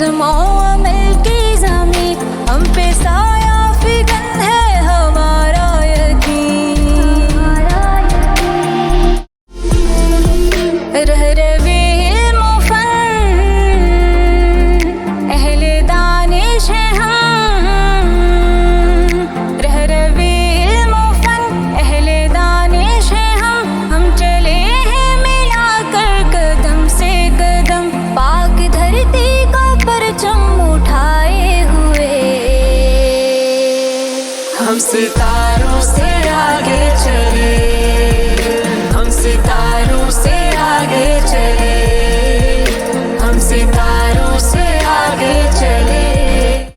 अज़्मो-अमल की ज़मीं, हम पे साया फिगन है हमारा यकीन। रह रवे इल्म फन, अहले दानिश है हम। रह रवे इल्म फन, अहले दानिश है हम चले हैं मिलाकर कदम से कदम, पाक धरती को परचम उठाए हुए। हम सितारे